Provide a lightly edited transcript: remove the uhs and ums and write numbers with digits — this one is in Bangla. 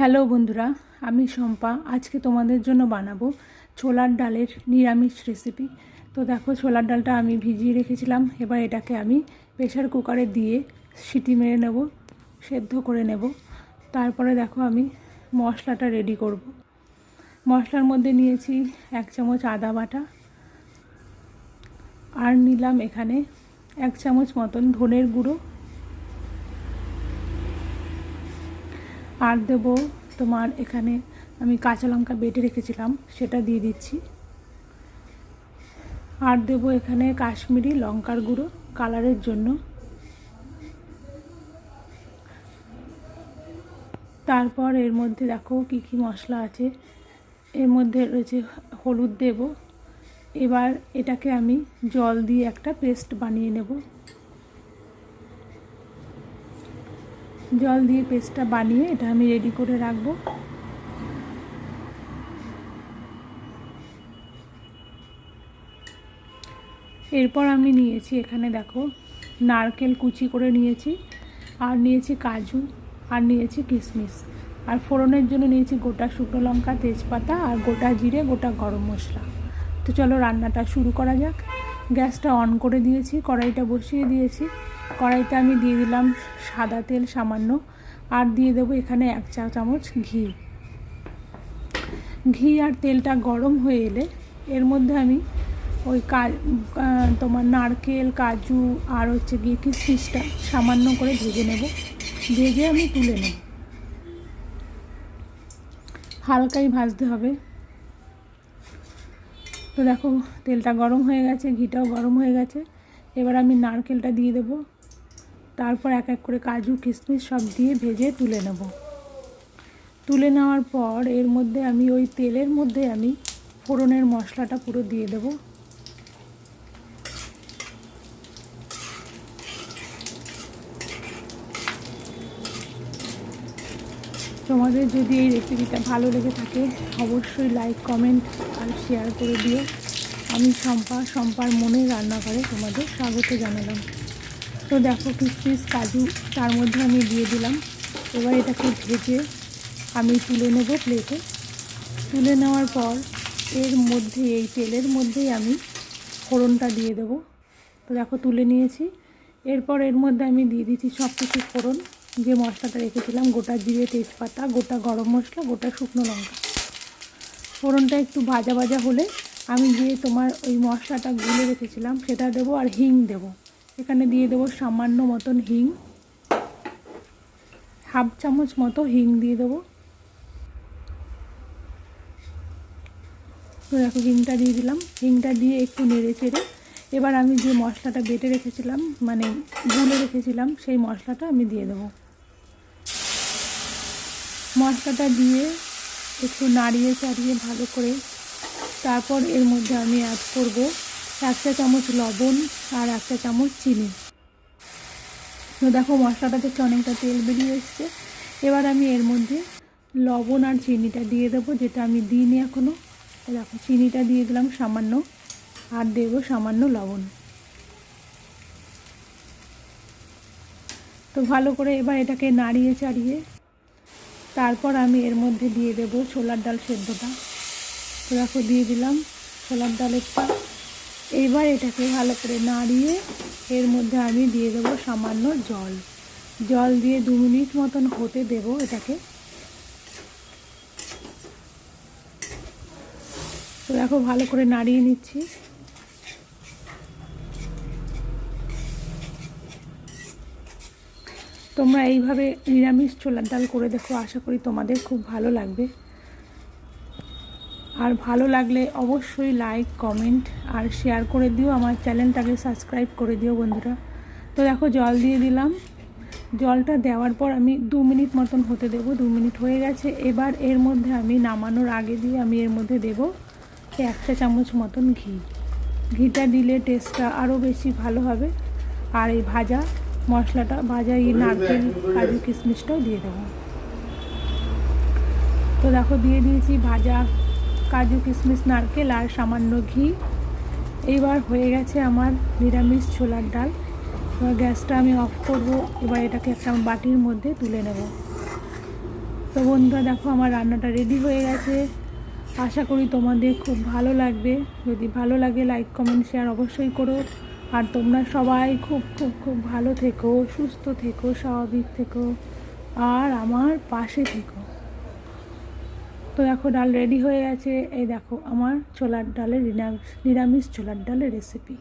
হ্যালো বন্ধুরা, আমি শম্পা। আজকে তোমাদের জন্য বানাবো ছোলার ডালের নিরামিষ রেসিপি। তো দেখো, ছোলার ডালটা আমি ভিজিয়ে রেখেছিলাম। এবার এটাকে আমি প্রেসার কুকারে দিয়ে সিটি মেরে নেব, সেদ্ধ করে নেব। তারপরে দেখো আমি মশলাটা রেডি করব। মশলার মধ্যে নিয়েছি 1 চামচ আদা বাটা, আর নিলাম এখানে 1 চামচ মতন ধনের গুঁড়ো, আর দেবো তোমার এখানে আমি কাঁচা লঙ্কা বেটে রেখেছিলাম, সেটা দিয়ে দিচ্ছি। আর দেবো এখানে কাশ্মীরি লঙ্কার গুঁড়ো কালারের জন্য। তারপর এর মধ্যে দেখো কি কি মশলা আছে। এর মধ্যে রয়েছে হলুদ দেব। এবার এটাকে আমি জল দিয়ে একটা পেস্ট বানিয়ে নেব। জল দিয়ে পেস্টটা বানিয়ে এটা আমি রেডি করে রাখবো। এরপর আমি নিয়েছি এখানে দেখো নারকেল কুচি করে নিয়েছি, আর নিয়েছি কাজু, আর নিয়েছি কিশমিশ, আর ফোড়নের জন্য নিয়েছি গোটা শুকনো লঙ্কা, তেজপাতা, আর গোটা জিরে, গোটা গরম মশলা। তো চলো রান্নাটা শুরু করা যাক। গ্যাসটা অন করে দিয়েছি, কড়াইটা বসিয়ে দিয়েছি। কড়াইতে আমি দিয়ে দিলাম সাদা তেল সামান্য, আর দিয়ে দেবো এখানে 1 চা চামচ ঘি। ঘি আর তেলটা গরম হয়ে এলে এর মধ্যে আমি ওই তোমার নারকেল, কাজু আর হচ্ছে গিয়ে কিশমিশটা সামান্য করে ভেজে নেব। ভেজে আমি তুলে নেব, হালকাই ভাজতে হবে। তো দেখো তেলটা গরম হয়ে গেছে, ঘিটাও গরম হয়ে গেছে। এবার আমি নারকেলটা দিয়ে দেব, তারপর এক এক করে কাজু কিশমিশ সব দিয়ে ভেজে তুলে নেব। তুলে নেওয়ার পর এর মধ্যে আমি ওই তেলের মধ্যে আমি ফোড়নের মশলাটা পুরো দিয়ে দেব। তোমাদের যদি এই রেসিপিটা ভালো লেগে থাকে অবশ্যই লাইক, কমেন্ট আর শেয়ার করে দিও। আমি শম্পার মনের রান্নাঘরে তোমাদের স্বাগত জানালাম। তো দেখো কিশমিশ কাজু তার মধ্যে আমি দিয়ে দিলাম। এবার এটাকে ভেজে আমি তুলে নেব প্লেটে। তুলে নেওয়ার পর এর মধ্যে এই তেলের মধ্যেই আমি ফোড়নটা দিয়ে দেব। তো দেখো তুলে নিয়েছি। এরপর এর মধ্যে আমি দিয়ে দিচ্ছি সব কিছু ফোড়ন, যে মশলাটা রেখেছিলাম, গোটা জিরে, তেজপাতা, গোটা গরম মশলা, গোটা শুকনো লঙ্কা। ফোড়নটা একটু ভাজা ভাজা হলে আমি যে তোমার ওই মশলাটা গুলে রেখেছিলাম সেটা দেবো, আর হিং দেবো। এখানে দিয়ে দেবো সামান্য মতন হিং, 1/2 চামচ মতো হিং দিয়ে দেবো। তো দেখো হিংটা দিয়ে দিলাম। হিংটা দিয়ে একটু নেড়ে চেড়ে এবার আমি যে মশলাটা বেটে রেখেছিলাম, মানে গুলে রেখেছিলাম, সেই মশলাটা আমি দিয়ে দেবো। মশলাটা দিয়ে একটু নাড়িয়ে চাড়িয়ে ভালো করে তারপর এর মধ্যে আমি অ্যাড করব 1 চা চামচ লবণ আর 1 চা চামচ চিনি। তো দেখো মশলাটা থেকে অনেকটা তেল বেরিয়ে এসছে। এবার আমি এর মধ্যে লবণ আর চিনিটা দিয়ে দেবো, যেটা আমি দিইনি এখনও। দেখো চিনিটা দিয়ে দিলাম সামান্য, আর দেবো সামান্য লবণ। তো ভালো করে এবার এটাকে নাড়িয়ে চাড়িয়ে তারপর আমি এর মধ্যে দিয়ে দেবো ছোলার ডাল সেদ্ধটা। তো দেখো দিয়ে দিলাম ছোলার ডালেরটা। এইবার এটাকে ভালো করে নাড়িয়ে এর মধ্যে আমি দিয়ে দেবো সামান্য জল। জল দিয়ে 2 মিনিট মতন হতে দেব এটাকে। তো দেখো ভালো করে নাড়িয়ে নিচ্ছি। তোমরা এইভাবে নিরামিষ ছোলার ডাল করে দেখো, আশা করি তোমাদের খুব ভালো লাগবে। আর ভালো লাগলে অবশ্যই লাইক, কমেন্ট আর শেয়ার করে দিও। আমার চ্যানেলটাকে সাবস্ক্রাইব করে দিও বন্ধুরা। তো দেখো জল দিয়ে দিলাম। জলটা দেওয়ার পর আমি 2 মিনিট মতন হতে দেব। 2 মিনিট হয়ে গেছে। এবার এর মধ্যে আমি নামানোর আগে দিয়ে আমি এর মধ্যে দেব 1 চা চামচ মতন ঘি। ঘিটা দিলে টেস্টটা আরও বেশি ভালো হবে। আর এই ভাজা মশলাটা, ভাজা এই নারকেল, কাজু, কিশমিশটাও দিয়ে দেবো। তো দেখো দিয়ে দিয়েছি ভাজা কাজু, কিশমিশ, নারকেল আর সামান্য ঘি। এইবার হয়ে গেছে আমার নিরামিষ ছোলার ডাল। এবার গ্যাসটা আমি অফ করব। এবার এটাকে একটা বাটির মধ্যে তুলে নেব। তো বন্ধুরা দেখো আমার রান্নাটা রেডি হয়ে গেছে। আশা করি তোমাদের খুব ভালো লাগবে। যদি ভালো লাগে লাইক কমেন্ট শেয়ার অবশ্যই করো। আর তোমরা সবাই খুব খুব খুব ভালো থেকো, সুস্থ থেকো, স্বাভাবিক থেকো, আর আমার পাশে থেকো। তো দেখো ডাল রেডি হয়ে গেছে। এই দেখো আমার ছোলার ডালের নিরামিষ ছোলার ডালের রেসিপি।